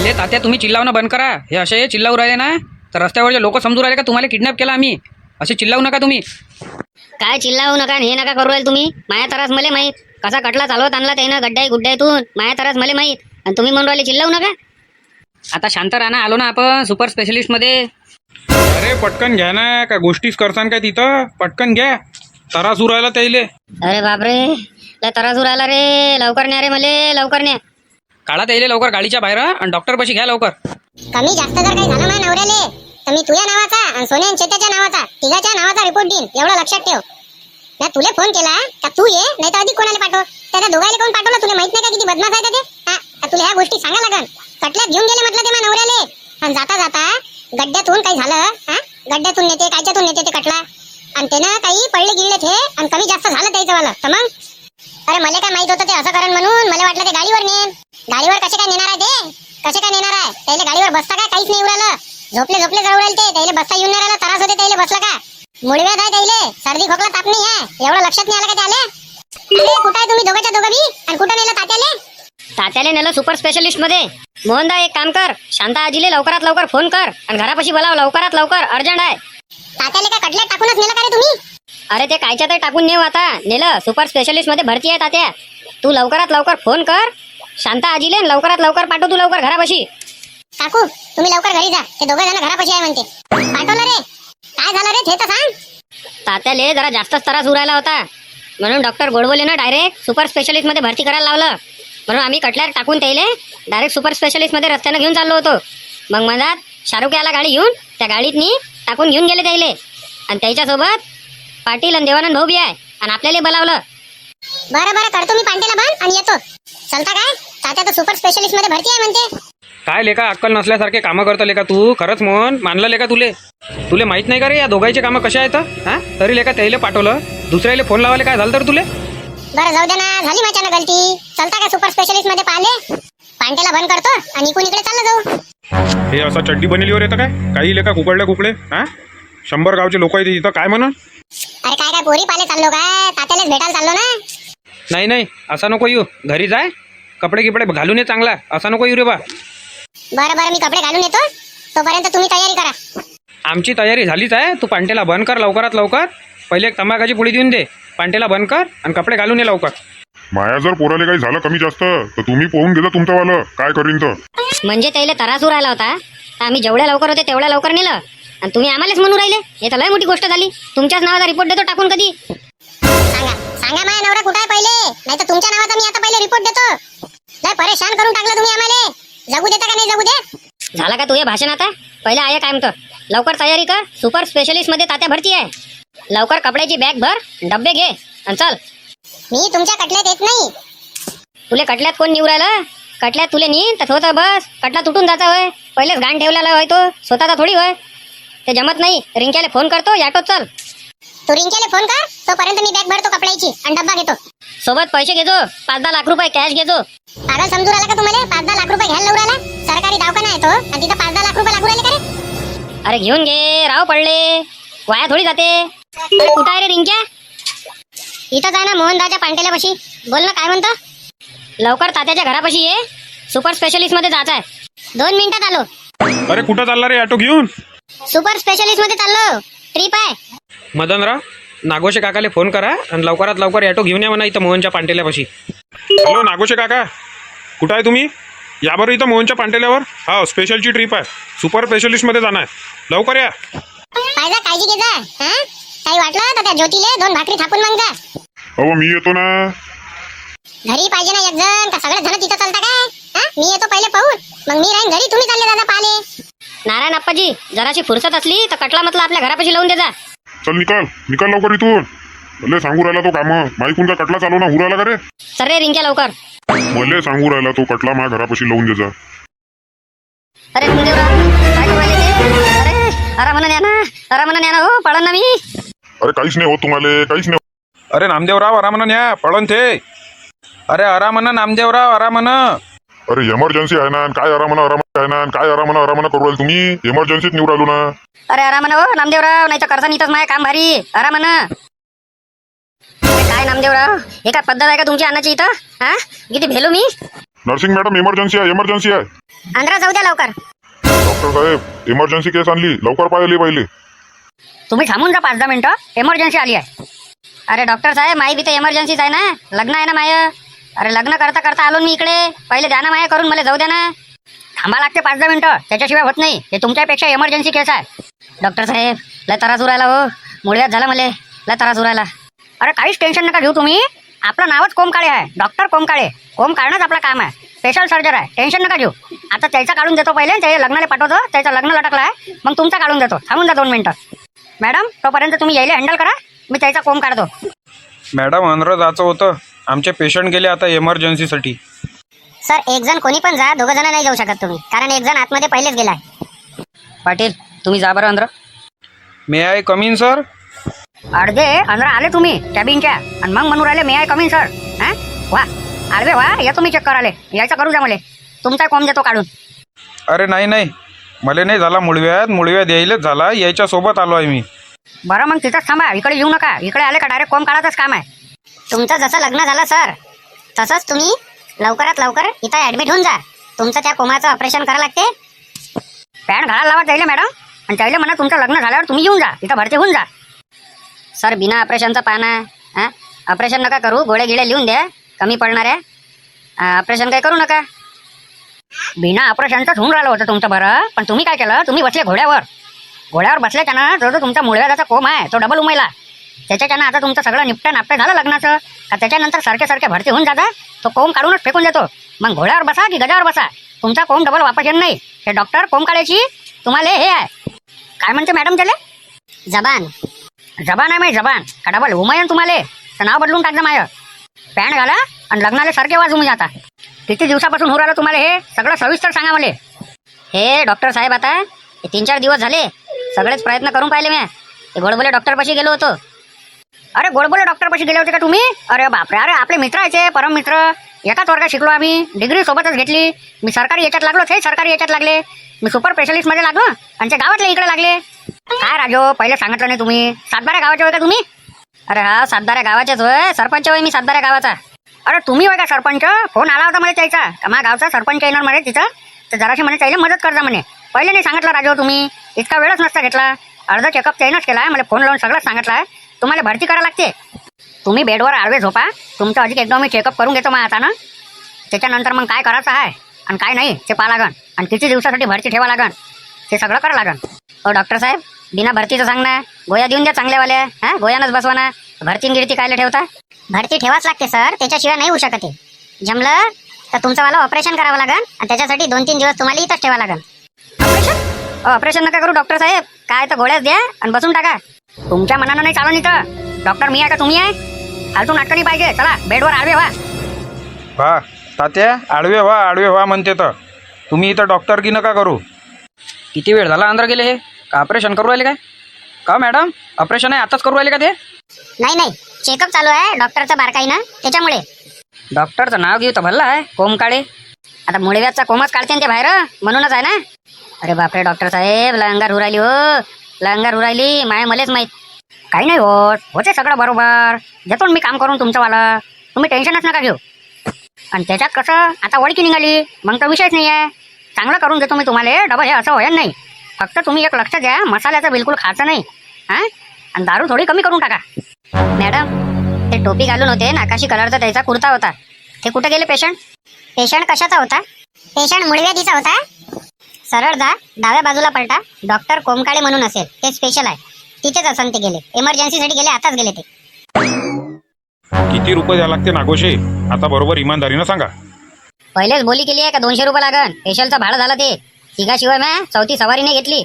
हे तात्या तुम्ही चिल्लावणं बंद करा. हे असे चिल्लावू राहिले ना तर रस्त्यावरचे लोक समजू राहिले का तुम्हाला किडनॅप केला आम्ही. असे चिल्लावू नका तुम्ही. काय चिल्लावू नका हे नका करू राहिले तुम्ही. माया तरच मले माहीत कसा कटला चालवत आणला त्यानं गड्ड्यातून. माया तरच मले माहीत आणि तुम्ही म्हणून राहिले चिल्लावू नका. आता शांत राहा ना. आलो ना आपण सुपर स्पेशलिस्ट मध्ये. अरे पटकन घ्या ना. काय गोष्टीच करसान काय तिथं. पटकन घ्या. त्रास उरायला त्याले. अरे बापरे लय तराजू राहिला रे. लवकर न्या रे मले लवकर न्या. काढा त्याले लवकर गाडीच्या बाहेर आणि डॉक्टर पाशी घ्या लवकर. कमी जास्त जर काही झालं माझ्या नवऱ्याले तर मी तुझ्या नावाचा आणि सोन्या आणि चेत्याच्या नावाचा तिघाच्या नावाचा रिपोर्ट देईन. एवढं लक्षात ठेव. मी तुले फोन केला का तू ये नाही तर अधिक कोणाला पाठव. त्याच्या दोघायला कोण पाठवलं तुला माहित नाही का किती बदमाश आहे ते. हा तुला ह्या गोष्टी सांगा लागन. कटल्यात घेऊन गेले म्हटलं ते माझ्या नवऱ्याले आणि जाता जाता गड्ड्यातून काही झालं. हा गड्ड्यातून नेते कायच्यातून नेते ते कटला आणि त्यानं काही पडले गिळले ते आणि कमी जास्त झालं त्याचं वाला तर मग. अरे मला काय माहित होतं ते असं करण म्हणून. मला वाटलं ते गाडीवर नेन. गाडीवर कसे काय नेणार आहे ते. कसे काय नेणार आहे. त्याला गाडीवर बसता काय काहीच नाही उरालं. झोपले जळू राहिले ते. त्याला बसता येऊन नाही राहिला. त्रास होते त्याला बसला का. मुळव्यात आहे त्याले. सर्दी खोकला ताप नाही आहे. एवढं लक्षात नाही आलं का त्याला. कुठं आहे तुम्ही दोघांच्या दोघं बी आणि कुठं नेलं तात्याले. तात्याले नेलं सुपर स्पेशलिस्ट मध्ये. मोहनदा एक काम कर शांता आजीले लवकरात लवकर फोन कर आणि घरापाशी बोलाव लवकरात लवकर अर्जंट आहे. तात्याले काय कटल्यात टाकूनच नेलं का रे तुम्ही. अरे ते कायच्या तर टाकून नेऊ आता. नेलं सुपर स्पेशलिस्ट मध्ये भरती आहे तात्या. तू लवकरात लवकर फोन कर शांता आजीले आणि लवकरात लवकर पाठव तू लवकर घरापाशी. काकू तुम्ही लवकर घरी जा. ते दोघे जण घरापाशी आहे म्हणते. पाठवलं रे. काय झालं रे ते तर सांग. तात्याले जरा जास्तच त्रास उरायला होता म्हणून डॉक्टर गोडबोलेनं डायरेक्ट सुपर स्पेशलिस्ट मध्ये भरती करायला लावलं. म्हणून आम्ही कटल्यात टाकून त्याले डायरेक्ट सुपर स्पेशलिस्ट मध्ये रस्त्यानं घेऊन चाललो होतो. मग मधात शाहरुख याला गाडी घेऊन त्या गाडीतनी टाकून घेऊन गेले त्याले आणि त्याच्यासोबत पाटील आणि देवानंद भाऊ बी आहे आणि आपल्याला बोलावलं. बरं करतो मी पांटेला बंद आणि येतो. चलता काय तात्या तर सुपर स्पेशलिस्ट मध्ये भरती आहे म्हणते. काय लेका अक्कल नसल्यासारखे कामं करतो लेका तू. खरंच मोहन मानलं लेका तुले माहित नाही का रे या दोघांचे कामं कशा आहेत. हा तरी लेका त्याला पाठवलं. दुसऱ्याला फोन लावायला काय झालं तर तुले. बरं जाऊ दे ना. झाली माझ्यानं गलती. चलता काय सुपर स्पेशलिस्ट मध्ये पाहिले. पांटेला बंद करतो आणि इकडे चाललं जाऊ. हे असा चड्डी बनेलीवर येतं काय. काही लेका कुकडे. हा 100 गावचे लोक आहेत इथं. काय म्हणून. अरे काय पोरी पाले चाललो काय. तात्यालाच भेटायला चाललो ना. नाही असा नको येऊ. घरी जाय कपडे गिपडे घालून ये चांगला. असा नको येऊ रे बा. बरं मी कपडे घालून येतो. तोपर्यंत तुम्ही तयारी करा. आमची तयारी झालीच आहे. तू पांटेला बंद कर लवकरात लवकर. पहिले एक तंबाखाची पुडी देऊन दे. पांटेला बंद कर आणि कपडे घालून ये लवकर. माया जर पोराले काही झालं कमी जास्त तर तुम्ही पोहून घेता तुमच्यावालं काय करीन तर. म्हणजे त्याला त्रास उरायला होता तर आम्ही जेवढ्या लवकर होते तेवढ्या लवकर नेलं आणि तुम्ही आम्हालाच म्हणून राहिले. हे तर लय मोठी गोष्ट झाली. तुमच्याच नावाचा रिपोर्ट देतो टाकून कधी. सांगा माझ्या नवरा कुठे आहे पहिले. नाही तर तुमच्या नावाचा मी आता पहिले रिपोर्ट देतो. लय परेशान करून टाकलं तुम्ही आम्हाला. जगू देता का नाही जगू दे. झाला का तुझे भाषण आता. पहिले आहे काय म्हणतो. लवकर तयारी कर. सुपर स्पेशलिस्ट मध्ये तात्या भरती आहे. लवकर कपड्याची बॅग भर डब्बे घे आणि चल. मी तुमच्या कटल्यात येत नाही. तुले कटल्यात कोण निवरायला. कटल्यात तुले नी तर होतं बस. कटला तुटून जाता होय. पहिलेच घाण ठेवलेला होय तो स्वतःचा थोडी होय. ते जमत नाही. रिंक्याला फोन करतो याटोत चल. तू रिंकेले फोन कर. तोपर्यंत मी बॅग भरतो कपड्याची आणि डब्बा घेतो. सोबत पैसे घेतो 5-10 लाख रुपये कॅश घेतो. पागल समजू राहिला का तुम्हाला. 5-10 लाख रुपये घ्यायला लावू राहिला. सरकारी दवाखाना आहे तो आणि तिथं 5-10 लाख रुपये लागू राहिले का रे. अरे घेऊन घे राव पडले. वाया थोडी जाते. कुठं आहे रे रिंक्या. इथं जा ना मोहनदाच्या पांटेल्या पाशी. बोल ना काय म्हणतो. लवकर तात्याच्या घरापाशी ये. सुपर स्पेशलिस्ट मध्ये जायचं आहे. 2 मिनिटात आलो. अरे कुठं चालला रे ऑटो घेऊन. सुपर स्पेशलिस्ट मध्ये चाललो. ट्रिप आहे. मदनराव नागोशे काकाले फोन करा आणि लवकरात लवकर ॲटो घेऊन या म्हणा इथं मोहनच्या पांटेल्यापाशी. हॅलो नागोशे काका कुठं आहे तुम्ही. या बरं इथं मोहनच्या पांटेल्यावर. हा स्पेशलची ट्रिप आहे. सुपर स्पेशलिस्ट मध्ये जाणार आहे. लवकर या. पाहिजे काळजी घे जा. हा काही वाटलं तर त्या ज्योतीले 2 भाकरी थापून मग जा. अहो मी येतो ना. घरी पाहिजे ना एक जण का सगळे जण तिथं चालता काय. हा मी येतो पहिले पाहून मग मी राहीन घरी. तुम्ही चालले दादा पाले. नारायण अप्पाजी जराशी फुरसत असली तर कटला म्हटलं आपल्या घरापाशी लावून दे जा. चल निकाल लवकर इथून. भले सांगू राहिला तो काम. माईकून का कटला चालू ना हुराला का रे. सर रे रिंक्या लवकर. भले सांगू राहिला तो कटला माझ्या घरापाशी लावून दे जा. अरे कुंदेवराव काय करू राहिले ते. अरे आरामानं न्या ना हो पळण ना मी. अरे काहीच नाही होत तुम्हाला काहीच नाही. अरे नामदेवराव आरामानं या पळण ते. अरे आरामानं नामदेवराव आरामानं. अरे इमर्जन्सी आहे ना. काय आरामानं आहे ना. काय आरामानं करू राहिले तुम्ही. इमर्जन्सीत निवड आलो ना. अरे आरामानं हो नामदेवराव नाही तर करता इथंच माझं काम भारी. आरामानं. काय नामदेवराव हे काय पद्धत आहे का तुमची अन्नाची इथं. हा किती भेलो मी. नर्सिंग मॅडम इमर्जन्सी आहे, इमर्जन्सी आहे. अंदर जाऊ द्या लवकर. डॉक्टर साहेब इमर्जन्सी केस आणली, लवकर पाहिली पहिले. तुम्ही थांबून जा 5-10 मिनिटं, इमर्जन्सी आली आहे. अरे डॉक्टर साहेब माई बी तर इमर्जन्सीच आहे ना, लग्न आहे ना माय. अरे लग्न करता करता आलो मी इकडे, पहिले द्या ना माया करून, मला जाऊ द्या ना. थांबा लागते 5-10 मिनिटं, त्याच्याशिवाय होत नाही. हे तुमच्यापेक्षा इमर्जन्सी केस आहे. डॉक्टर साहेब लय त्रास उरायला हो, मुळव्यात झाला मला, लय त्रास उरायला. अरे काहीच टेन्शन नका घेऊ तुम्ही, आपलं नावच कोमकाळे आहे, डॉक्टर कोमकाळे. कोम काढणंच आपलं काम आहे, स्पेशल सर्जर आहे, टेन्शन नका घेऊ. आता त्याचा काढून देतो पहिले, त्याच्या लग्नाला पाठवतो, त्याचं लग्न लटकलं आहे, मग तुमचा काढून देतो. थांबून जा 2 मिनिटं. मॅडम तोपर्यंत तुम्ही यायला हँडल करा, मी त्याचा कोम काढतो. मॅडम अंदर जायचं होतं, आमचे पेशंट गेले आता इमर्जन्सीसाठी. सर एक जण कोणी पण जा, 2 जण नाही जाऊ शकत तुम्ही, कारण एक जण आतमध्ये पहिलेच गेलाय. पाटील तुम्ही जा बरं अंदर. मे आय कम इन सर? अर्धे अंदर आले तुम्ही कॅबिनच्या, आणि मग म्हणून राहिले मे आय कमिंग सर. हां वा आडवे वा, या तुम्ही चेक कराले, यायचं करू द्या मला, तुमचा कोम देतो काढून. अरे नाही मला नाही झाला मुळव्यात यायलाच झाला, यायच्या सोबत आलो आहे मी. बरं मग तिथंच थांबा, इकडे येऊ नका. इकडे आले का डायरेक्ट कोम काढायचंच काम आहे. तुमचं जसं लग्न झालं सर, तसंच तुम्ही लवकरात लवकर इथं ऍडमिट होऊन जा. तुमचं त्या कोमाचं ऑपरेशन करावं लागते. पॅन घालायला लावा त्याला मॅडम, आणि त्याला म्हणा तुमचं लग्न झाल्यावर तुम्ही येऊन जा, इथं भरती होऊन जा. सर बिना ऑपरेशनचं पाना, हां ऑपरेशन नका करू, गोळ्या गिळ्या लिहून द्या कमी पडणाऱ्या, ऑपरेशन काही करू नका. बिना ऑपरेशनचंच होऊन राहिलं होतं तुमचं बरं, पण तुम्ही काय केलं, तुम्ही बसले घोड्यावर बसल्याच्यानं जो तुमचा मुळव्याचा कोम आहे तो डबल उमयला. त्याच्याच्यानं आता तुमचं सगळं निपटं झालं लग्नाचं का, त्याच्यानंतर सारखे भरती होऊन जाता, तो कोम काढूनच फेकून देतो. मग घोड्यावर बसा की गजावर बसा, तुमचा कोम डबल वापस येत नाही. हे डॉक्टर कोम काढायची तुम्हाला हे आहे, काय म्हणते मॅडम त्याला, जबान आहे माही जबान का डबल उमयन तुम्हाला, तर नाव बदलून टाकलं माझं. पॅन्ट घाला आणि लग्नाला सारखे वाजून आता. किती दिवसापासून होऊ राहिलं तुम्हाला हे सगळं सविस्तर सांगा मला. हे डॉक्टर साहेब आता 3-4 दिवस झाले सगळेच प्रयत्न करून पाहिले मी. ते गोडबोले डॉक्टरपाशी गेलो होतो. अरे गोडबोले डॉक्टरपाशी गेले होते का तुम्ही? अरे बापरे, अरे आपले मित्र आहे, परम मित्र, एकाच वर्गात शिकलो आम्ही, डिग्री सोबतच घेतली. मी सरकारी याच्यात लागलो, ते सरकारी याच्यात लागले. मी सुपर स्पेशलिस्ट मध्ये लागलो आणि ते गावातले इकडे लागले. काय राजो पहिले सांगितलं नाही तुम्ही, 7-12 गावाचे होय का तुम्ही? अरे हा 7-12 गावाचेच होय, सरपंच होय मी 7-12 गावाचा. अरे तुम्ही होय का सरपंच? फोन आला होता मला त्याचा, का माझ्या गावचा सरपंच येणार म्हणे तिथं, तर जराशी म्हणे त्याला मदत करजा म्हणे. पहिले नाही सांगितलं राजो तुम्ही, इतका वेळच नसता घेतला. अर्धा चेकअप त्यानंच केला, मला फोन लावून सगळं सांगितलं तुम्हाला भरती करायला लागते. तुम्ही बेडवर आडवे झोपा, तुमचं अधिक एकदा मी चेकअप करून घेतो मग आता ना, त्याच्यानंतर मग काय करायचं आहे आणि काय नाही ते पाहा लागन, आणि किती दिवसासाठी भरती ठेवा लागन ते सगळं करा लागन. हो डॉक्टर साहेब बिना भरतीचं सांग ना, गोळ्या देऊन द्या चांगल्यावाल्या. हा गोळ्यानंच बसवा ना, भरती गिरती कायला ठेवता? भरती ठेवाच लागते सर, त्याच्याशिवाय नाही होऊ शकत. जमलं तर तुमचं वाला ऑपरेशन करावं लागन, आणि त्याच्यासाठी 2-3 दिवस तुम्हाला इथंच ठेवा लागन. ऑपरेशन नका करू डॉक्टर साहेब, काय तर गोळ्याच द्या आणि बसून टाका. तुमच्या मनानं नाही चालून इथं. डॉक्टर मी आहे का तुम्ही आहे? फालतू नाटकं नाही पाहिजे. चला बेडवर आडवे वा तात्या, आडवे व्हा म्हणते तर तुम्ही इथं डॉक्टर की नका करू. किती वेळ झाला अंदर गेले हे, का ऑपरेशन करू राहिले काय का मॅडम? ऑपरेशन आहे आताच करू राहिले का ते? नाही चेकअप चालू आहे डॉक्टरचा बारकाईनं, त्याच्यामुळे. डॉक्टरचं नाव घेऊ तर भल्ला आहे, कोम काळे. आता मुळव्याचा कोमच काढते ते बाहेर, म्हणूनच आहे ना. अरे बापरे डॉक्टर साहेब लंगार उरायली हो, लंगार उरायली माय, मलेच माहीत. काही नाही होते सगळं बरोबर, देतो मी काम करून तुमचं वाला, तुम्ही टेन्शनच नका घेऊ. आणि त्याच्यात कसं आता ओळखी निघाली, मग तर विषयच नाही आहे. चांगलं करून देतो मी तुम्हाला, डबल हे असं होईल नाही. फक्त तुम्ही एक लक्ष द्या, मसाल्याचं बिलकुल खायचं नाही, हां, आणि दारू थोडी कमी करून टाका. मॅडम ते टोपी घालून होते, नाकाशी कलरचा त्याचा कुर्ता होता, ते कुठे गेले पेशंट? पेशंट कशाचा होता? पेशंट मुळव्याधीचा होता. सरळ जा, डाव्या बाजूला पलटा, डॉक्टर कोमकाळे म्हणून असेल, ते स्पेशल आहे, तिथेच असन. ते गेले इमर्जन्सीसाठी गेले, आताच गेले ते. किती रुपये द्यावं लागते नागोशे? आता बरोबर इमानदारीनं सांगा. पहिलेच बोली केली आहे का 200 रुपये लागन? स्पेशलचं भाडं झालं ते. तिघाशिवाय मॅ चौथी सवारी नाही घेतली.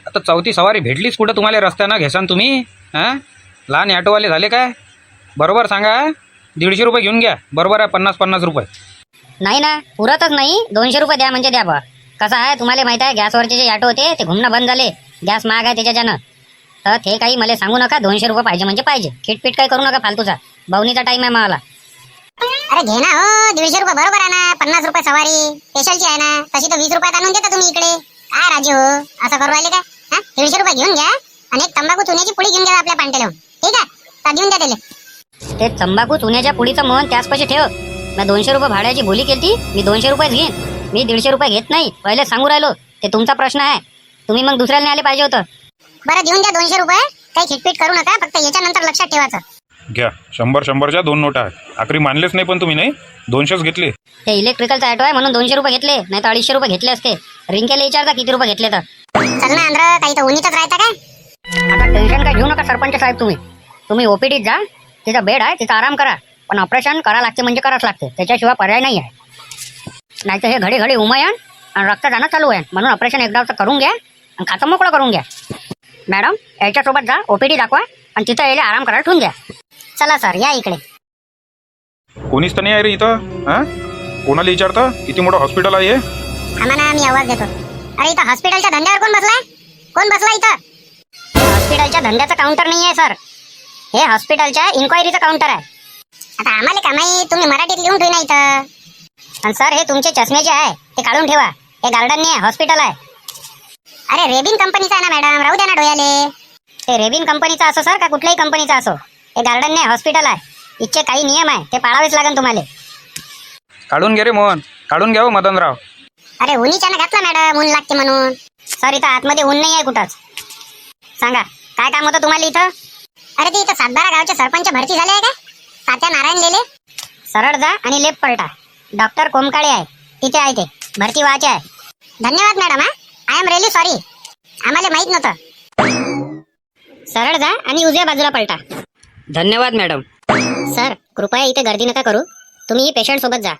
आता चौथी सवारी भेटलीच कुठं तुम्हाला रस्त्यानं घेसान तुम्ही? हां, लहान ॲटोवाले झाले काय? बरोबर सांगा, 150 रुपये घेऊन घ्या. बरोबर आहे, 50 रुपये. नाही ना, पुरतच नाही. 200 रुपये द्या म्हणजे द्या बा. कसं आहे तुम्हाला माहित आहे, गॅसवरचे जे ऑटो होते ते घुमणं बंद झाले, गॅस महाग आहे त्याच्यानं. तर ते काही मला सांगू नका, 200 रुपये पाहिजे म्हणजे पाहिजे. खिटपीट काही करू नका फालतूचा, भावनीचा टाईम आहे मला. अरे घे ना हो, 150 रुपये बरोबर आहे ना. 50 रुपये सवारी स्पेशलची आहे ना, तशी तर 20 रुपयात आणून देता तुम्ही इकडे. काय राजू हो, असं करू राहिले का? 150 रुपये घेऊन घ्या आणि एक तंबाखू चुन्याची पुडी घेऊन घ्या आपल्या पांटेला, ठीक आहे? का देऊन द्या त्याला. ते तंबाखू चुन्याच्या पुडीचं मोहन त्याच पैसे ठेव, मी 200 रुपये भाड्याची बोली केली, मी 200 रुपयेच घेईन. मी 150 रुपये घेत नाही, पहिले सांगू राहिलो. ते तुमचा प्रश्न आहे, तुम्ही मग दुसऱ्याला न्यायला पाहिजे होतं. बरं देऊन द्या 200 रुपये. काही खिटपीट करू नका, फक्त याच्यानंतर लक्षात ठेवायचं. घ्या 100-100च्या 2 नोटा आहे. आखरी मानलेच नाही पण तुम्ही नाही 200च घेतले. ते इलेक्ट्रिकलचा ऑटो आहे म्हणून 200 रुपये घेतले, नाही तर 250 रुपये घेतले असते. रिंकेला विचारता किती रुपये घेतले तर. चल ना आंध्र, काही तर उन्हीतच राहता काय? आता टेन्शन काय घेऊ नका सरपंच साहेब. तुम्ही ओपीडीत जा, तिथं बेड आहे, तिथं आराम करा. पण ऑपरेशन करा लागते म्हणजे करावंच लागते, त्याच्याशिवाय पर्याय नाही आहे. नाही तर हे घडी घडी उमयन आणि रक्त जाणं चालू आहे. म्हणून ऑपरेशन एकदा करून घ्या आणि खातं मोकळं करून घ्या. मॅडम याच्यासोबत जा, ओपीडी दाखवा आणि तिथं यायला आराम करायला ठेवून घ्या. चला सर या इकडे. कोणीच तर नाही आहे रे इथं. हां कोणाला विचारतं किती मोठं हॉस्पिटल आहे हे? आम्हाला मी आवाज देतो. अरे इथं हॉस्पिटलच्या धंद्यावर कोण बसलाय? कोण बसला इथं? हॉस्पिटलच्या धंद्याचं काउंटर नाही आहे सर, हे हॉस्पिटलच्या इन्क्वायरीचं काउंटर आहे. आता आम्हाला का माहित, तुम्ही मराठीत लिहून ठेवू ना इथं. आणि सर हे तुमचे चष्मे जे आहे ते काढून ठेवा. हे गार्डन नाही आहे, हॉस्पिटल आहे. अरे रेबिन कंपनीचा आहे ना मॅडम, राहू द्या ना डोळ्याले. ते रेबिन कंपनीचा असो सर का कुठल्याही कंपनीचा असो, हे गार्डन नाही हॉस्पिटल आहे. इथचे काही नियम आहे ते पाळावेच लागेल तुम्हाला. काढून घे रे मोहन, काढून घ्या हो मदनराव. अरे उन्हीच्यानं घातला मॅडम, ऊन लागते म्हणून. सर इथं आतमध्ये ऊन नाही आहे कुठंच. सांगा काय काम होतं तुम्हाला इथं? अरे ते इथं 7-12 गावचे सरपंच भरती झाले आहे का? तात्या नारायण लेले. सरळ जा आणि लेफ्ट पलटा, डॉक्टर कोमकाळे आहे तिथे आहे, ते भरती व्हायचे आहे. धन्यवाद madam. I am really sorry, आम्हाला माहित नव्हतं. सरळ जा आणि उजव्या बाजूला पलटा. धन्यवाद मॅडम. सर कृपया इथे गर्दी नका करू, तुम्ही पेशंट सोबत जा.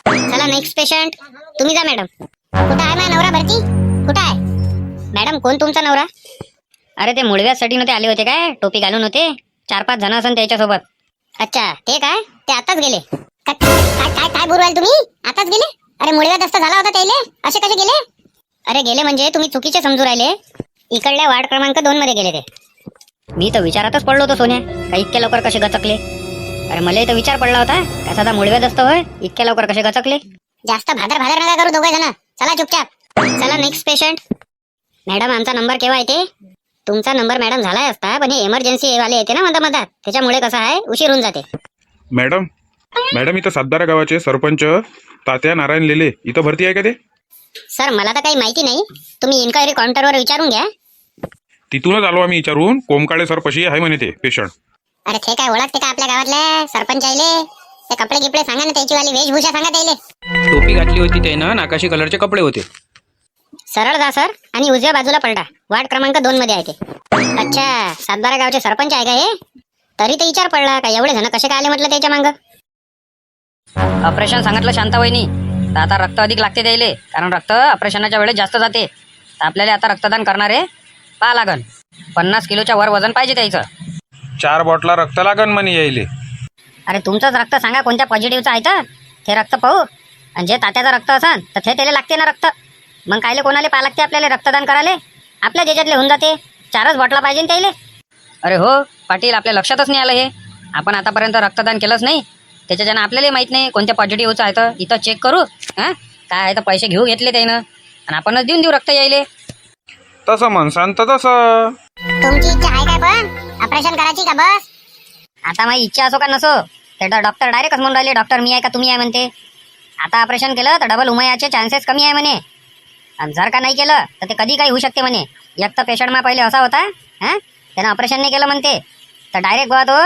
चला नेक्स्ट पेशंट. तुम्ही जा मॅडम. कुठं आहे माझा नवरा भरती? कुठं आहे? मॅडम कोण तुमचा नवरा? अरे ते मुळव्यासाठी ते आले होते काय, टोपी घालून होते, 4-5 जण असन त्याच्यासोबत. अच्छा ते काय, ते आताच गेले? काय काय काय बोलू राहिले तुम्ही? आताच गेले? अरे मुळव्या दस्त झाला होता त्याले, असे कसे गेले? अरे गेले म्हणजे तुम्ही चुकीचे समजू राहिले. इकडल्या वार्ड क्रमांक 2 मध्ये गेले ते. मी तर विचारातच पडलो होतो सोन्या, का इतक्या लवकर कसे गचकले. अरे मला इथं विचार पडला होता का साधा मुळव्या दस्त होय, इतक्या लवकर कसे गचकले. जास्त भादर नका करू दोघे जण. चला चुपचाप. चला नेक्स्ट पेशंट. मॅडम आमचा नंबर केव्हा येते? तुमचा नंबर मॅडम झालाय असता, पण हे इमर्जन्सी वाले येते ना मधात, त्याच्यामुळे कसं आहे उशीर होऊन जाते. मॅडम इथं 7-12 गावाचे सरपंच तात्या नारायण लेले इथं भरती आहे का ते? सर मला तर काही माहिती नाही, तुम्ही इन्क्वायरी काउंटरवर विचारून घ्या. तिथूनच आलो आम्ही विचारून. कोमकाळे सर पशी आहे म्हणे ते पेशंट. अरे ते काय ओळखते का आपल्या गावातले सरपंच आले? ते कपडे गिपडे सांगा ना, त्याची वाली वेशभूषा सांगा त्याले. टोपी घातली होती त्यानं, नाकाशी कलरचे कपडे होते. सरळ जा सर आणि उजव्या बाजूला पलटा, वार्ड क्रमांक 2 मध्ये आहे ते. अच्छा 7-12 गावचे सरपंच आहे का हे? तरी ते विचार पडला का एवढे जण कसे काय आले म्हटलं त्याच्या मागं. ऑपरेशन सांगितलं शांताबाईनी, तर आता रक्त अधिक लागते द्यायले, कारण रक्त ऑपरेशनाच्या वेळेस जास्त जाते. तर आपल्याला आता रक्तदान करणारे पाहा लागन. 50 किलोच्या वर वजन पाहिजे त्याचं. 4 बॉटला रक्त लागन म्हणे यायले. अरे तुमचंच रक्त सांगा कोणत्या पॉझिटिव्हचं आहे तर ते रक्त पाहू. आणि जे तात्याचं रक्त असन तर ते त्याला लागते ना रक्त. मग कायले कोणाला पाहा लागते आपल्याला रक्तदान करायला? आपल्या ज्याच्यातले होऊन जाते. 4च बॉटला पाहिजे त्याले. अरे हो पाटील, आपल्या लक्षातच नाही आलं हे. आपण आतापर्यंत रक्तदान केलंच नाही, त्याच्याच्यानं आपल्याला माहित नाही कोणत्या पॉझिटिव्हचं आहे तर. इथं चेक करू हां काय आहे तर पैसे घेतले त्यानं आणि आपणच देऊन देऊ रक्त यायले. तसं म्हणसान तर तसं. तुमची इच्छा आहे काय पण ऑपरेशन करायची का बस? आता माझी इच्छा असो का नसो, ते डॉक्टर डायरेक्टच म्हणून राहिले, डॉक्टर मी आहे का तुम्ही आहे म्हणते. आता ऑपरेशन केलं तर डबल उमयाचे चान्सेस कमी आहे म्हणे. आणि जर का नाही केलं तर ते कधी काही होऊ शकते म्हणे. एक तर पेशंट मा पहिले असा होता हां, त्यानं ऑपरेशन नाही केलं म्हणते तर डायरेक्ट बघा तो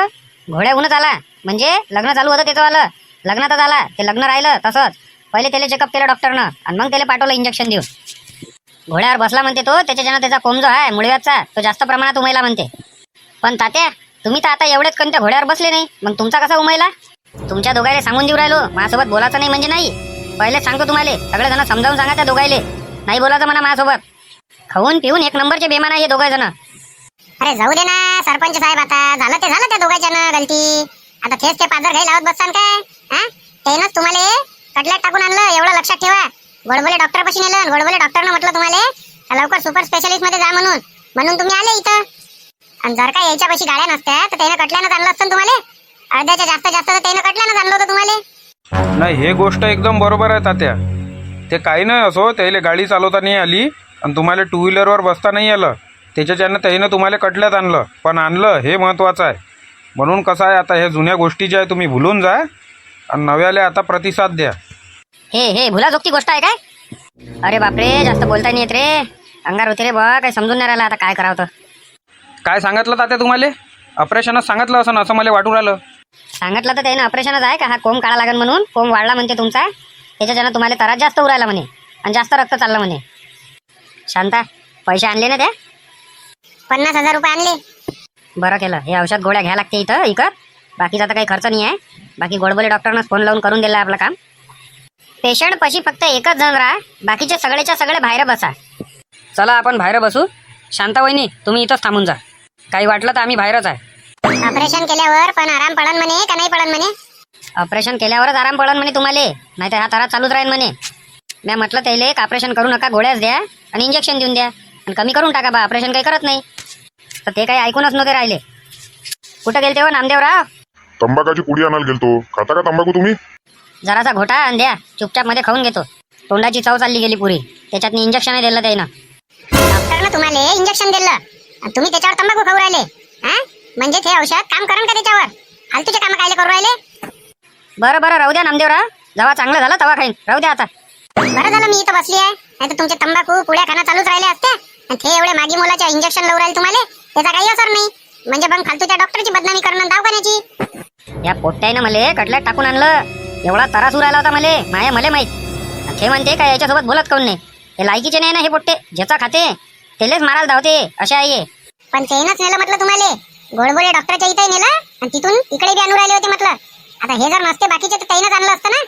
घोड्याहूनच आला. म्हणजे लग्न चालू होतं त्याचं आलं, लग्न तर झाला, ते लग्न राहिलं तसंच. पहिले त्याला चेकअप केलं डॉक्टरनं आणि मग त्याला पाठवलं इंजेक्शन देऊन. घोड्यावर बसला म्हणते तो, त्याच्यानं त्याचा कोंब जो आहे मुळव्याचा तो जास्त प्रमाणात उमयला म्हणते. पण तात्या तुम्ही तर आता एवढेच कोणत्या घोड्यावर बसले नाही, मग तुमचा कसा उमयला? तुमच्या दोघायला सांगून देऊ राहिलो, माझ्यासोबत बोलायचं नाही म्हणजे नाही. पहिलेच सांगतो तुम्हाला, सगळेजण समजावून सांगा त्या दोघायले नाही बोलायचं म्हणा माझ्यासोबत. खाऊन पिऊन एक नंबरचे बेमान आहे हे दोघं जण. अरे जाऊ दे ना सरपंच साहेब, आता झालं ते झालं त्या दोघांच्यानं गलती. आता तेच ते पादर घाई लावत बससान काय? हा त्यानंच तुम्हाला कटल्यात टाकून आणलं, एवढं लक्षात ठेवा. गोडबोले डॉक्टर पाशी नेलं, गोडबोले डॉक्टरनं म्हटलं तुम्हाला लवकर सुपर स्पेशालिस्ट मध्ये जा म्हणून तुम्ही आले इथं. आणि जर का याच्यापाशी गाड्या नसत्या तर त्यानं कटल्यानं आणलं असतं तुम्हाला. अर्ध्याच्या जास्त तर त्यानं कटल्यानं आणलं होतं तुम्हाला. नाही हे गोष्ट एकदम बरोबर आहे तात्या. ते काही नाही असो, त्याला गाडी चालवता नाही आली आणि तुम्हाला 2 व्हीलरवर बसता नाही आलं, त्याच्याच्यानं त्यानं तुम्हाला कटल्यात आणलं. पण आणलं हे महत्त्वाचं आहे. म्हणून कसं आहे, आता हे जुन्या गोष्टी ज्या आहे तुम्ही भुलून जा आणि नव्याले आता प्रतिसाद द्या. हे भुलाजोगती गोष्ट आहे काय? अरे बापरे, जास्त बोलता नाही येत रे. अंगार होते रे बा, काही समजून नाही राहिलं आता काय करावं तर. काय सांगितलं तात्या तुम्हाला? ऑपरेशनच सांगितलं असं मला वाटू राहिलं. सांगितलं तर त्यानं ऑपरेशनच आहे का, हा कोंब काढा लागेल म्हणून. कोंब वाढला म्हणते तुमचा, त्याच्याच्यानं तुम्हाला त्रास जास्त उरायला म्हणे आणि जास्त रक्त चाललं म्हणे. शांता, पैसे आणले ना त्या? 50,000 रुपये आणले. बरं केलं. हे औषध गोळ्या घ्या लागते इथं इकत. बाकीचा तर काही खर्च नाही आहे. बाकी गोडबोले डॉक्टरनंच फोन लावून करून दिलं आपलं काम. पेशंट पशी फक्त एकच जण राहा, बाकीचे सगळेच्या सगळे बाहेर बसा. चला आपण बाहेर बसू. शांता वहिनी, तुम्ही इथंच थांबून जा. काही वाटलं तर आम्ही बाहेरच आहे. ऑपरेशन केल्यावर पण आराम पडन म्हणे का नाही पडन म्हणे? ऑपरेशन केल्यावरच आराम पडन म्हणे तुम्हाला, नाहीतर हा त्रास चालूच राहील म्हणे. मी म्हटलं त्याला एक ऑपरेशन करू नका, गोळ्याच द्या आणि इंजेक्शन देऊन द्या आणि कमी करून टाका बा, ऑपरेशन काही करत नाही. तर ते काही ऐकूनच नव्हते राहिले. कुठं गेलते हो नामदेवराव? तंबाखाची पुडी आणायला गेलतो. खाता का तंबाखू तुम्ही? जरासा घोटा आणि द्या, चुपचाप मध्ये खाऊन घेतो. तोंडाची चव चालली गेली पुरी. त्याच्यात इंजेक्शन दिलं त्यानं. डॉक्टरनं तुम्हाला इंजेक्शन दिलं आणि तुम्ही त्याच्यावर तंबाखू खाऊ राहिले. हा, म्हणजे ते औषध काम करण का त्याच्यावर? फालतूचे काम कायले करू राहिले? बरं राहू द्या नामदेवराव, जेव्हा चांगलं झालं तेव्हा खाईन. राहू द्या आता. बरं झालं मी इथं बसली आहे, नाही तर तुमचे तंबाखू पुड्या खाणं चालूच राहिले असते. आणि ते एवढे मागी मोलाच्या इंजेक्शन लावून राहिले तुम्हाला, त्याचा काही असर नाही. म्हणजे मग फालतूच्या डॉक्टरची बदनामी करणं दवाखान्याची. या पोट्ट्यानं मले कटल्यात टाकून आणलं. एवढा त्रास उरायला होता मले माहित. ते म्हणते काय याच्यासोबत बोलत काऊन नाही? हे लायकीचे नाही ना हे पोट्टे. ज्याचा खाते त्यालेच मारायला धावते असे आहे. पण चैनच नेलं म्हटलं तुम्हाला, गोडबोले डॉक्टरच्या इथे नेलं आणि तिथून इकडे बी आणून राहिले होते म्हटलं. आता हे जर नसते बाकीचे तर त्यानंच आणलं असतं ना.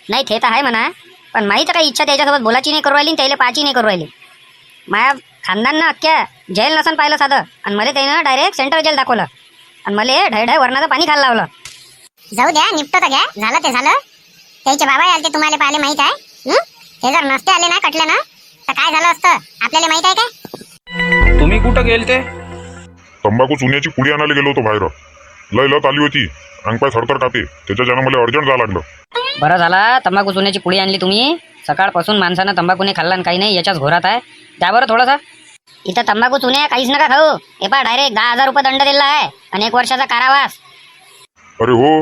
नाही ते तर आहे म्हणा, पण माहीत काही इच्छा त्याच्यासोबत बोलायची नाही करू राहिली, त्याला पाहायची नाही करू राहिली. माया खानदाननं अख्ख्या जेल नसन पाहिलं साधं, आणि मला त्यानं डायरेक्ट सेंट्रल जेल दाखवलं आणि मला ढय वरणाचं पाणी खायला लावलं. जाऊ द्या, निपटो तर घ्या. झालं ते झालं. त्याचे बाबा आले ते तुम्हाला पाहिले माहित आहे. हे जर नसते आले ना कटलं ना तर काय झालं असतं आपल्याला माहित आहे काय? तुम्ही कुठं गेलते? तंबाखू चुन्याची पुडी आणायला गेलो होतो बाहेर. लय लत आली होती, अंगपाय थरथर कापे. त्याच्यानं मला अर्जंट जावं लागलं. बरं झाला तंबाखू चुन्याची पुडी आणली तुम्ही. सकाळपासून माणसानं तंबाखूने खाल्ला आणि काही नाही, याच्याच घोरात आहे. द्या बरं थोडंसं. इथं तंबाखू चुन्या काहीच नका खाऊ. हे पहा डायरेक्ट 10,000 रुपये दंड दिला आहे आणि 1 वर्षाचा कारावास. अरे हो,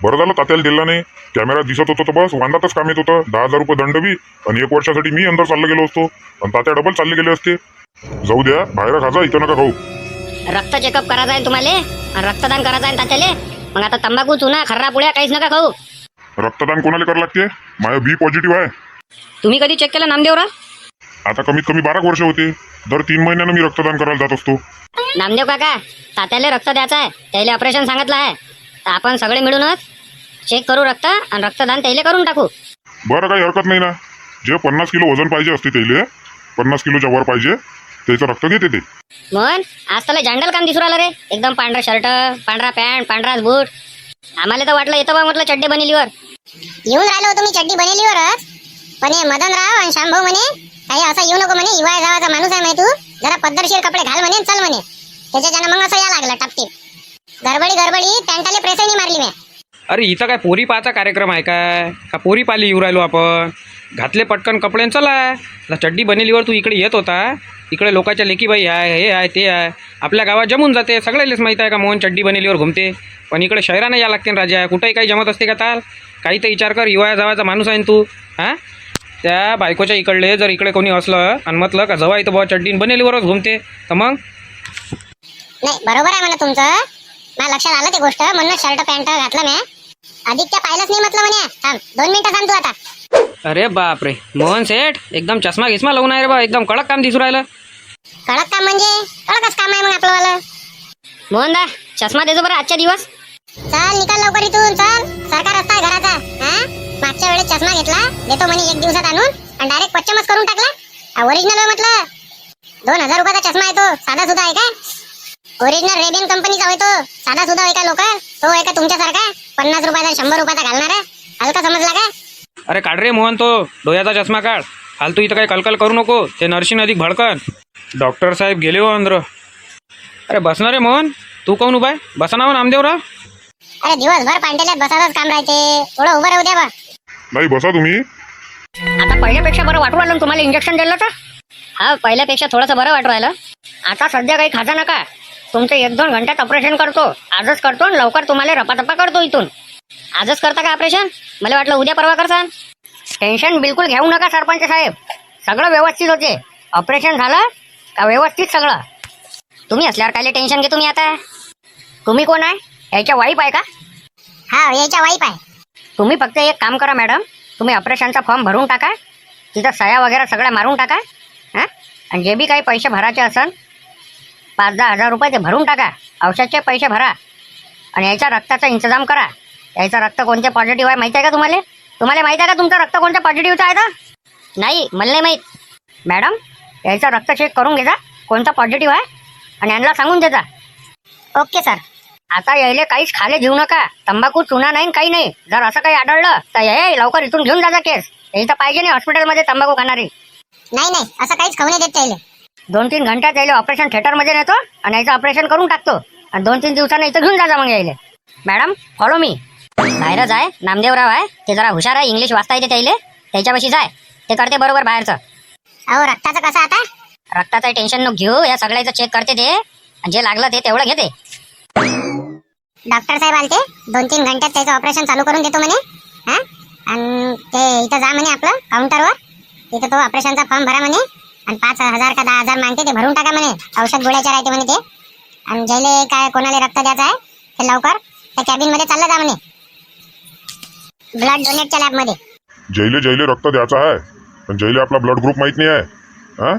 बरं झालं तात्याला दिला नाही. कॅमेरा दिसत होतं तर बस वांदातच काम येत होतं. 10,000 रुपये दंड बी आणि 1 वर्षासाठी मी अंदर चाललं गेलो असतो आणि तात्या डबल चालले गेले असते. जाऊ द्या, बाहेर खाजा, इथं नका खाऊ. रक्त चेकअप करायचं आहे तुम्हाला आणि रक्तदान करायचं आहे तात्याले. मग आता तंबाखू चुना खर्रा पुड्या काहीच नका खाऊ. रक्तदान कोणाला करावं लागते? माझ्या बी पॉझिटिव्ह आहे. तुम्ही कधी चेक केलं नामदेवराव? आता कमीत कमी 12 वर्ष होते. दर 3 महिन्यानं मी रक्तदान करायला जात असतो. नामदेव काका, तात्याला रक्त द्यायचं आहे, त्याला ऑपरेशन सांगितलं आहे. तर आपण सगळे मिळूनच चेक करू रक्त आणि रक्तदान त्याला करून टाकू. बरं, काही हरकत नाही ना. जे 50 किलो वजन पाहिजे असते त्याला, 50 किलोच्या वर पाहिजे, त्याचं रक्त घेते ते. मग आज त्याला जंगल काम दिसू राहिलं रे. एकदम पांढरा शर्ट, पांढरा पॅन्ट, पांढराच बूट. आम्हाला तर वाटलं येतं बा म्हटलं चड्डी बनेलीवर. येऊन राहिलो तुम्ही चड्डी बनेलीवरच. पण हे मदनराव आणि शांभव म्हणे काही असं येऊ नको म्हणे. हिवाळ्या जावाचा माणूस आहे माहिती, तू जरा पद्धतशीर कपडे घाल म्हणे, चल म्हणे. त्याच्यानं मग असं या लागलं टापटीप. गडबडी पॅन्टाले प्रेसही नाही मारली मी. अरे इथं काय पोरी पाहायचा कार्यक्रम आहे काय? का पोरी पाली येऊ राहिलो आपण? घातले पटकन कपडे चला. आता चड्डी बनेलीवर तू इकडे येत होता. इकडे लोकांच्या लेकीबाई आहे, हे आहे ते आहे. आपल्या गावात जमून जाते, सगळ्यालेच माहीत आहे का मोहन चड्डी बनेलीवर घुमते. पण इकडे शहराने या लागते ना राजा. कुठेही काही जमत असते का ताल? काही तर विचार कर, हिवाळ्या जावाचा माणूस आहे ना तू. हां, त्या बायकोच्या इकडले जर इकडे कोणी असलं आणि म्हटलं का जवा इथं बुवा चड्डी बनेलीवरच घुमते, तर मग नाही, बरोबर आहे म्हणा तुमचं. मला लक्षात आलं ते गोष्ट, म्हणून शर्ट पॅन्ट घातला मी. आदित्य पाहिलंच नाही म्हटलं म्हणे. थांब 2 मिनिटं थांब तू आता. अरे बापरे, मोहन सेठ एकदम चष्मा गिस्मा लावून आहे रे बा. एकदम कडक काम दिसू राहिलं. कडक काम म्हणजे कडकच काम आहे मग आपलं वालं. मोहन दा, चष्मा देजो बरं आजच्या दिवस. चल निकाल लवकर इथून, चल. सरकार रस्ता आहे घराचा. हा, मागच्या वेळेस चष्मा घेतला, देतो म्हणे 1 दिवसात आणून, आणि डायरेक्ट पच्चमच करून टाकला. ओरिजिनल म्हटलं 2,000 रुपयाचा चष्मा आहे तो. साधा सुद्धा आहे का? ओरिजिनल रेबियन कंपनीचा होय तो. साधा सुद्धा आहे का लोक? तो आहे का तुमच्यासारखा 50 रुपयाचा 100 रुपयाचा घालणारा? हलका समजला का? अरे काढ रे मोहन तो डोळ्याचा चष्मा काढ. फालतू इथं काही कलकल करू नको. ते नर्सिंग अधिक भडकन. डॉक्टर साहेब गेले हो अंदर. अरे बसणार रे मोहन, तू काऊन उभा आहे? बसा ना हो नामदेवराव. अरे दिवसभर पांटेल्यात बसायचंच काम राहते, थोडं उभं राहू द्या बा. नाही, बसा तुम्ही. आता पहिल्यापेक्षा बरं वाटू राहिलं तुम्हाला इंजेक्शन दिलं तर? हा, पहिल्यापेक्षा थोडंसं बरं वाटू राहिलं. आता सध्या काही खाजा नका. तुमचं 1-2 घंट्यात ऑपरेशन करतो. आजच करतो आणि लवकर तुम्हाला रपाटप्पा करतो इथून. आजच करता का ऑपरेशन? मला वाटलं उद्या परवा करसान. टेन्शन बिलकुल घेऊ नका सरपंच साहेब, सगळं व्यवस्थित होते. ऑपरेशन झालं का व्यवस्थित सगळं. तुम्ही असल्यावर काय टेन्शन घे तुम्ही. आता तुम्ही कोण आहे? याच्या वाईफ आहे का? हा याच्या वाईफ आहे. तुम्ही फक्त एक काम करा मॅडम, तुम्ही ऑपरेशनचा फॉर्म भरून टाका, तिथं सह्या वगैरे सगळ्या मारून टाका. हां, आणि जे बी काही पैसे भरायचे असन 5-10 हजार रुपये ते भरून टाका. औषधचे पैसे भरा आणि याच्या रक्ताचा इंतजाम करा. याचं रक्त कोणते पॉझिटिव्ह आहे माहिती आहे का तुम्हाला? तुम्हाला माहिती आहे का तुमचं रक्त कोणत्या पॉझिटिव्हचं आहे का? नाही, मला नाही माहीत. मॅडम याचं रक्त चेक करून घ्या कोणता पॉझिटिव्ह आहे आणि यांना सांगून देजा. Okay sir. आता यायले काहीच खाले घेऊ नका, तंबाखू चुना नाही काही नाही. जर असं काही आढळलं तर हे लवकर इथून घेऊन जाजा केस. इथं पाहिजे नाही हॉस्पिटलमध्ये तंबाखू खाणारी. नाही नाही असं काहीच खाऊ नाही देत त्याला. 2-3 घंट्यात यायले ऑपरेशन थिएटरमध्ये नेतो आणि याचं ऑपरेशन करून टाकतो आणि 2-3 दिवसांनी इथं घेऊन जाजा मग यायले. Madam follow me. बाहेरच आहे नामदेवराव आहे, ते जरा हुशार आहे, इंग्लिश वाचता येते त्याईले. त्याच्यापाशी जाय, ते करते बरोबर बाहेरचं. अहो रक्ताचं कसं आता? रक्ताचं टेन्शन नको घेऊ, या सगळ्याचं चेक करते ते आणि जे लागलं ते तेवढं घेते. डॉक्टर साहेब आलते 2-3 घंट्यात त्याचं ऑपरेशन चालू करून देतो म्हणे. हा, आणि ते इथं जा म्हणे आपलं काउंटरवर, तिथं तो ऑपरेशनचा फॉर्म भरा म्हणे आणि 5,000 का 10,000 मागते ते भरून टाका म्हणे. औषध गोळ्याच्या राहते म्हणे ते. आणि ज्याले काय कोणाला रक्त द्यायचं आहे ते लवकर त्या कॅबिन मध्ये चाललं जा म्हणे, ब्लड डोनेटच्या लॅब मध्ये. जैले रक्त द्यायचं आहे, पण जैले आपला ब्लड ग्रुप माहित नाही आहे. हा,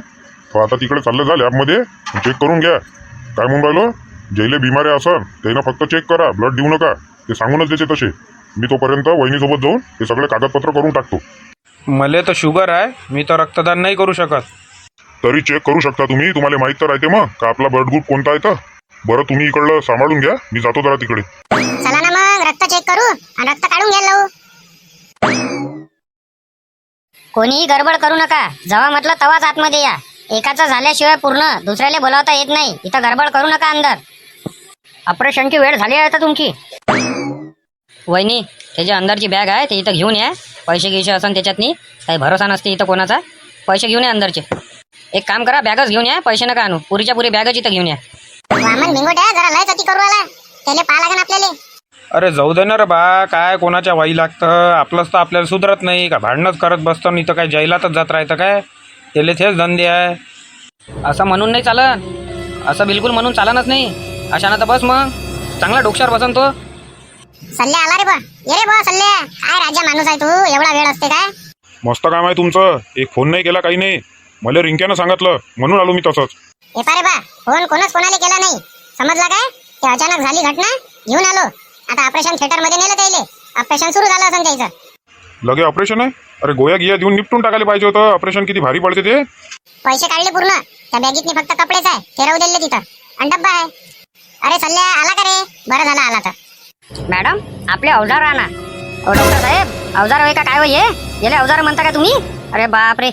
तो आता तिकडे चाललं जा लॅबमध्ये, चेक करून घ्या. काय म्हणून राहिलो, जैले बिमारी असन त्यानं फक्त चेक करा, ब्लड देऊ नका. ते सांगूनच देते तसे. मी तोपर्यंत वहिनीसोबत जाऊन हे सगळे कागदपत्र करून टाकतो. मले तर शुगर आहे, मी तर रक्तदान नाही करू शकत. तरी चेक करू शकता तुम्ही, तुम्हाला माहित तर राहते मग का आपला ब्लड ग्रुप कोणता आहे तर. बरं तुम्ही इकडलं सांभाळून घ्या, मी जातो जरा तिकडे. चला ना मग रक्त चेक करू आणि रक्त काढून घ्यायला लावू. कोणीही गडबड करू नका, जेव्हा म्हटलं तेव्हाच आतमध्ये या. एकाचं झाल्याशिवाय पूर्ण दुसऱ्याला बोलावता येत नाही. इथं गडबड करू नका अंदर. ऑपरेशनची वेळ झाली आहे आता तुमची. वहिनी त्याची अंदरची बॅग आहे ते इथं घेऊन या. पैसे घ्यायचे असन त्याच्यातनी, काही भरोसा नसते इथं कोणाचा. पैसे घेऊन या अंदरचे. एक काम करा, बॅगच घेऊन या, पैसे नका आणू. पुरीच्या पुरी बॅगच इथं घेऊन या. वामन भिंगोट्या जरा लय चती करू आला, त्याला पाहा लागेल आपल्याला. अरे जाऊ दे ना रे बा, काय कोणाच्या वाई लागतं. आपलंच तर आपल्याला सुधरत नाही का, भांडणच करत बसतं. इथं काय जैलातच जात राहतं काय, त्याला तेच धंदे आहे. असं म्हणून नाही चालन, असं बिलकुल म्हणून चालनच नाही. अशानं तर बस मग चांगला डोक्यावर बसन तो. सल्ल्या आला रे बा, ये रे बा सल्ल्या. काय राजा माणूस आहे तू, एवढा वेळ असते काय? मस्त काम आहे तुमचं. एक फोन नाही केला, काही नाही. मला रिंक्यानं सांगितलं म्हणून आलो मी तसंच. हे पा रे बा, फोन कोणच कोणाला केला नाही, समजला काय? ते अचानक झाली घटना, घेऊन आलो. आता ऑपरेशन थिएटर मध्ये नेलं त्याला. ऑपरेशन सुरू झालं असं त्याचं. लगे ऑपरेशन आहे? अरे गोया गिया देऊन निपटून टाकायला पाहिजे होतं. ऑपरेशन किती भारी पडते ते. पैसे काढले पूर्ण, त्या बॅगीतनी फक्त कपडेच आहे, ते राहू दिले तिथं आणि डब्बा आहे. अरे सल्ल्या आला का रे? बरं झालं आला तर. मॅडम आपले अवजार आणा. ओ डॉक्टर साहेब, अवजार होय का काय होय? याला अवजार म्हणता का तुम्ही? अरे बापरे,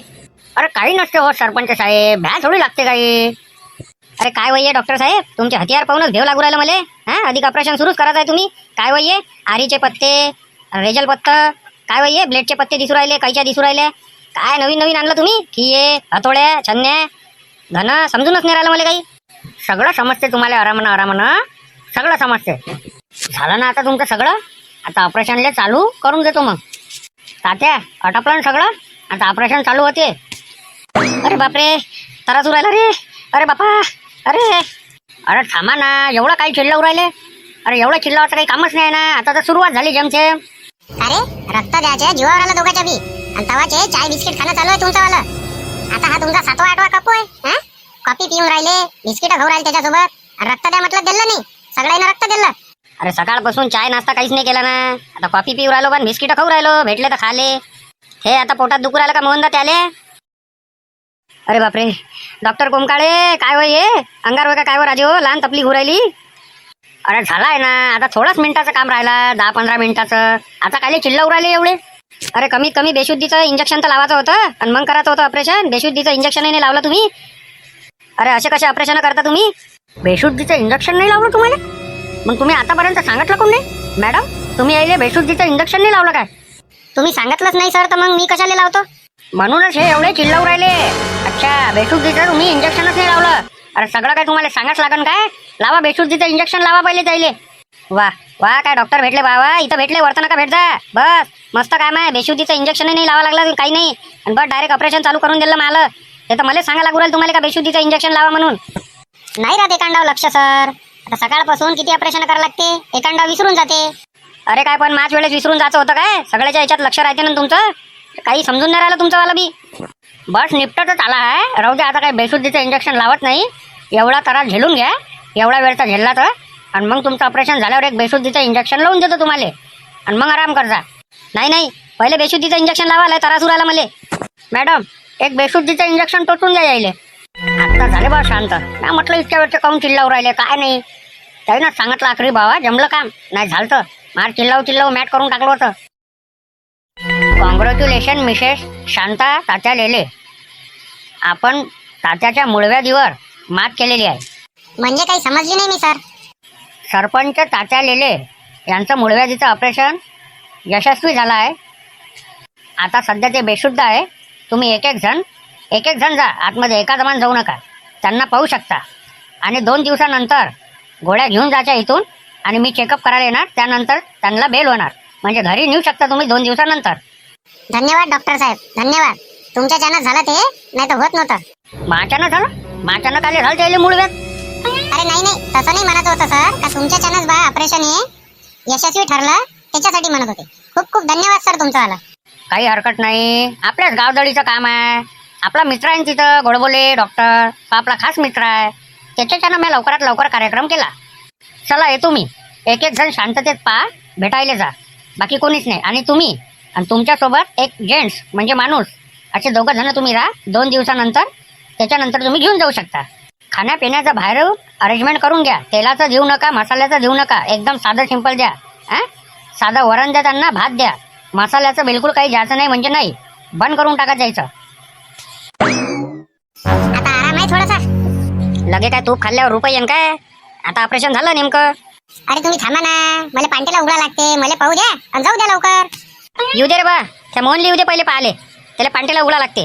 अरे काही नसते हो सरपंच साहेब, भ्या थोडी लागते काही. अरे काय वय डॉक्टर साहेब, तुमचे हथियार पाहूनच भेव लागू राहिलं मला. हां, अधिक ऑपरेशन सुरूच करायचं आहे तुम्ही. काय वय आरीचे पत्ते, रेजल पत्तं, काय वय ब्लेडचे पत्ते दिसू राहिले, काहीच्या दिसू राहिले. काय नवीन नवीन आणलं तुम्ही? खिये, हतोड्या, छन्न्या, घन, समजूनच नाही राहिलं मला काही. सगळं समजते तुम्हाला, आरामानं सगळं समजते. झालं ना आता तुमचं सगळं. आता ऑपरेशनला चालू करून देतो मग. तात्या आटपलं ना सगळं, आता ऑपरेशन चालू होते. अरे बापरे, त्रास उरायला रे. अरे बापा, अरे थांबा ना, एवढं काही चिल्लावू राहिले. अरे एवढं चिल्लावाचं काही कामच नाही ना. आता तर सुरुवात झाली जमचे. अरे रक्त द्यायचे जीवावर आलं दोघांच्या बी, आणि तवाचे चाय बिस्किट खाणं चालू आहे तुमचं. आता हा तुमचा 7वा-8वा कप आहे. हा, कॉफी पिऊन राहिले, बिस्किट खाऊ राहिले त्याच्यासोबत, आणि रक्त द्या म्हटलं दिलं नाही. सगळ्यांना रक्त दिलं. अरे सकाळपासून चाय नाश्ता काहीच नाही केला ना. आता कॉफी पिऊ राहिलो पण बिस्किट खाऊ राहिलो, भेटले तर खाले. हे आता पोटात दुखू राहिलं का मोहनदा त्याले? अरे बापरे, डॉक्टर कोमकाळे काय होय हे? अंगार होय का काय हो राजे हो? लहान तपली घुरायली. अरे झालाय ना, आता थोडंच मिनिटाचं काम राहिला, 10-15 मिनिटाचं. आता काय चिल्लावू राहिले एवढे? अरे कमीत कमी बेशुद्धीचं इंजेक्शन तर लावायचं होतं आणि मग करायचं होतं ऑपरेशन. बेशुद्धीचं इंजेक्शनही नाही लावलं तुम्ही. अरे असे कसे ऑपरेशन करता तुम्ही? बेशुद्धीचं इंजेक्शन नाही लावलं तुम्हाला? मग तुम्ही आतापर्यंत सांगितलं कोण नाही? मॅडम तुम्ही यायले बेशुद्धीचं इंजेक्शन नाही लावलं काय? तुम्ही सांगितलंच नाही सर, तर मग मी कशाला लावतो? म्हणूनच हे एवढे चिल्लावू राहिले. अच्छा, बेशुद्धीचं तुम्ही इंजेक्शनच नाही लावलं. अरे सगळं काय तुम्हाला सांगाच लागन काय? लावा बेशुद्धीचं इंजेक्शन लावा पहिले त्याले. वा वा, काय डॉक्टर भेटले बाबा, इथं भेटले, वरतं नका भेट जा. बस मस्त काम आहे, बेशुद्धीचं इंजेक्शनही नाही लावा लागला, काही नाही, आणि बस डायरेक्ट ऑपरेशन चालू करून दिलं मला. ते तर मला सांगा लागू राहिलं तुम्हाला का बेशुद्धीचं इंजेक्शन लावा म्हणून. नाही राहत एकांडाव लक्ष सर. आता सकाळपासून किती ऑपरेशन करावं लागते, एकांडाव विसरून जाते. अरे काय पण माच वेळेस विसरून जायचं होतं काय, सगळ्याच्या याच्यात लक्ष राहते ना तुमचं, काही समजून नाही राहिलं तुमचं बी. बस निपटतच आला आहे, राहू द्या आता, काही बेशुद्धीचं इंजेक्शन लावत नाही. एवढा त्रास झेलून घ्या, एवढा वेळचा झेलला तर, आणि मग तुमचं ऑपरेशन झाल्यावर एक बेशुद्धीचं इंजेक्शन लावून देतो तुम्हाला, आणि मग आराम करजा. नाही, पहिले बेशुद्धीचं इंजेक्शन लावायला त्रास उरायला मला. मॅडम एक बेशुद्धीचं इंजेक्शन टोचून द्या यायले. आता झाले बा शांत. ना म्हटलं इतक्या वेळचे काऊन चिल्लावू राहिले, काय नाही, त्याने सांगितलं आखरी बाबा जमलं काम नाही झालं तर मार चिल्लावू मॅट करून टाकलं होतं. कॉंग्रॅच्युलेशन मिसेस शांता तात्या लेले, आपण तात्याच्या मुळव्याधीवर मात केलेली आहे. म्हणजे काही समजली नाही मी सर. सरपंच तात्या लेले यांचं मुळव्याधीचं ऑपरेशन यशस्वी झालं आहे. आता सध्या ते बेशुद्ध आहे. तुम्ही एक एक जण जा आतमध्ये, एका जमान जाऊ नका, त्यांना पाहू शकता. आणि 2 दिवसानंतर गोळ्या घेऊन जायच्या इथून, आणि मी चेकअप करायला येणार, त्यानंतर त्यांना बेल होणार, म्हणजे घरी नेऊ शकता तुम्ही 2 दिवसानंतर. धन्यवाद डॉक्टर साहेब, धन्यवाद. तुमच्याच्यानं झालं ते, नाही तर होत नव्हतं. माचानं काय झालं त्याला मुळव्याध? अरे नाही, तसं नाही म्हणत होतं सर, का तुमच्याच्यानंच बा ऑपरेशन हे यशस्वी ठरलं, त्याच्यासाठी म्हणत होते. खूप खूप धन्यवाद सर तुमचं. काही हरकत नाही, आपल्याच गावदळीचं काम आहे. आपला मित्र आहे तिथं गोडबोले डॉक्टर, हा आपला खास मित्र आहे, त्याच्याच्यानं मी लवकरात लवकर कार्यक्रम केला. चला येतो मी. एक जण शांततेत पहा, भेटायला जा, बाकी कोणीच नाही. आणि तुम्ही आणि तुमच्यासोबत एक जेंट्स म्हणजे माणूस, असे 2 जण तुम्ही राहा. 2 दिवसानंतर त्याच्यानंतर तुम्ही घेऊन जाऊ शकता. खाण्यापिण्याचं बाहेर अरेंजमेंट करून घ्या. तेलाचं देऊ नका, मसाल्याचं देऊ नका, एकदम साधं सिंपल द्या. साधं वरण द्या त्यांना, भात द्या. मसाल्याचं बिलकुल काही द्यायचं नाही, म्हणजे नाही, बंद करून टाकत जायचं. आता आराम आहे थोडासा. लगे काय तूप खाल्ल्यावर रुपये येईन काय? आता ऑपरेशन झालं नेमकं. अरे तुम्ही थांबा ना, मला पांटेला उघडा लागते, मला पाहू द्या आणि जाऊ द्या लवकर. येऊ दे रे बा, त्या मोहनला येऊ दे पहिले पाहिले, त्याला पांटेला उघडा लागते.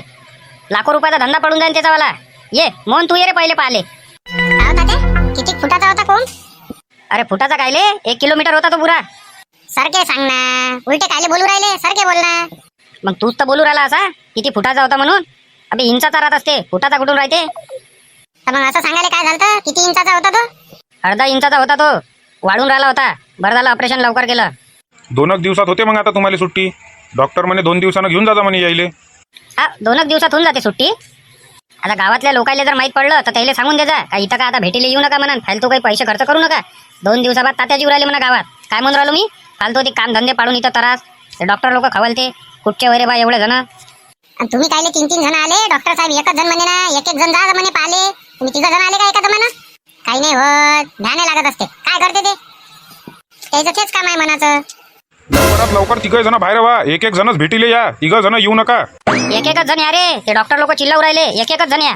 लाखो रुपयाचा धंदा पडून जाईल त्याचावाला. ये मोहन, तू ये रे पहिले पाहिले. काय होता ते? किती फुटाचा होता कोण? अरे फुटाचा कायले, 1 किलोमीटर होता तो पुरा. सरके सांग ना, उलटे कायले बोलू राहिले, सरके बोल ना. मग तूच तर बोलू राहिला असा किती फुटाचा होता म्हणून. अबे इंचाचा राहत असते, फुटाचा कुठून राहते? तर मग असं सांगायला काय झालं, किती इंचाचा होता तो? 1/2 इंचाचा होता तो, वाढून राहिला होता. बरं झालं ऑपरेशन लवकर केलं. 2 दिवसात होते मग आता तुम्हाला सुट्टी. डॉक्टर म्हणे 2 दिवसानं घेऊन जा म्हणे यायले. 2 दिवसात होऊन जाते सुट्टी. आता गावातल्या लोकांना जर माहीत पडलं तर त्याला सांगून द्यायचा का इथं का आता भेटीला येऊ नका म्हणा, फालतू काही पैसे खर्च करू नका. 2 दिवसाबाद तात्या जीव राहिले म्हणा गावात. काय म्हणून राहिलो मी, फालतू ते काम धंदे पाडून इथं त्रास. ते डॉक्टर लोक खवलते कुठचे वरे बा एवढे जण. आणि तुम्ही कायले 3 जण आले, डॉक्टर साहेब एकच जण म्हणे ना, एक जण जा म्हणे पाहिले. तुम्ही 3 जण आले का एका जमाना? काही नाही होत, ध्यान लागत असते. काय करते ते, त्याचं तेच काम आहे म्हणाचं. लवकरात लवकर 3 जण बाहेर व्हा, एक जणच भेटीले या, 3 जण येऊ नका. एक जण या रे, ते डॉक्टर लोक चिल्लावू राहिले, एक जण या.